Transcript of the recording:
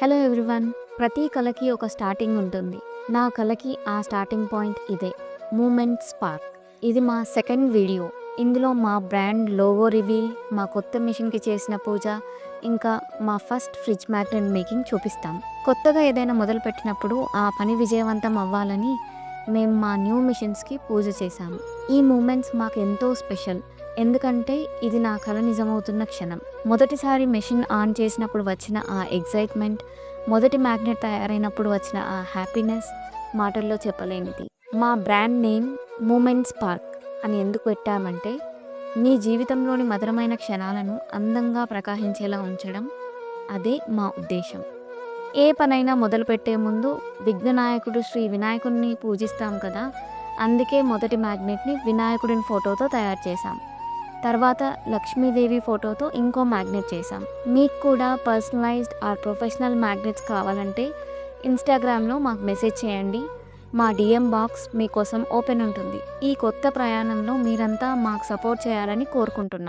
Hello everyone. ప్రతి కళకి ఒక starting ఉంటుంది. నా కళకి ఆ స్టార్టింగ్ పాయింట్ ఇదే, మూమెంట్ స్పార్క్. ఇది మా సెకండ్ వీడియో. ఇందులో మా బ్రాండ్ లోగో రివీల్, మా కొత్త మిషన్కి చేసిన పూజ, ఇంకా మా ఫస్ట్ ఫ్రిడ్జ్ మ్యాగ్నెట్ మేకింగ్ చూపిస్తాం. కొత్తగా ఏదైనా మొదలుపెట్టినప్పుడు ఆ పని విజయవంతం అవ్వాలని మేము మా న్యూ మిషన్స్కి పూజ చేశాము. ఈ మూమెంట్స్ మాకు ఎంతో స్పెషల్, ఎందుకంటే ఇది నా కళ నిజమవుతున్న క్షణం. మొదటిసారి మెషిన్ ఆన్ చేసినప్పుడు వచ్చిన ఆ ఎగ్జైట్మెంట్, మొదటి మ్యాగ్నెట్ తయారైనప్పుడు వచ్చిన ఆ హ్యాపీనెస్ మాటల్లో చెప్పలేనిది. మా బ్రాండ్ నేమ్ మూమెంట్ స్పార్క్ అని ఎందుకు పెట్టామంటే, మీ జీవితంలోని మధురమైన క్షణాలను అందంగా ప్రకాశించేలా ఉంచడం, అదే మా ఉద్దేశం. ఏ పనైనా మొదలుపెట్టే ముందు విఘ్ననాయకుడు శ్రీ వినాయకుడిని పూజిస్తాం కదా, అందుకే మొదటి మ్యాగ్నెట్ని వినాయకుడిని ఫోటోతో తయారు చేశాం. తర్వాత లక్ష్మీదేవి ఫోటోతో ఇంకో మ్యాగ్నెట్ చేశాం. మీకు కూడా పర్సనలైజ్డ్ ఆర్ ప్రొఫెషనల్ మ్యాగ్నెట్స్ కావాలంటే ఇన్స్టాగ్రామ్లో మాకు మెసేజ్ చేయండి. మా డిఎం బాక్స్ మీకోసం ఓపెన్ ఉంటుంది. ఈ కొత్త ప్రయాణంలో మీరంతా మాకు సపోర్ట్ చేయాలని కోరుకుంటున్నాం.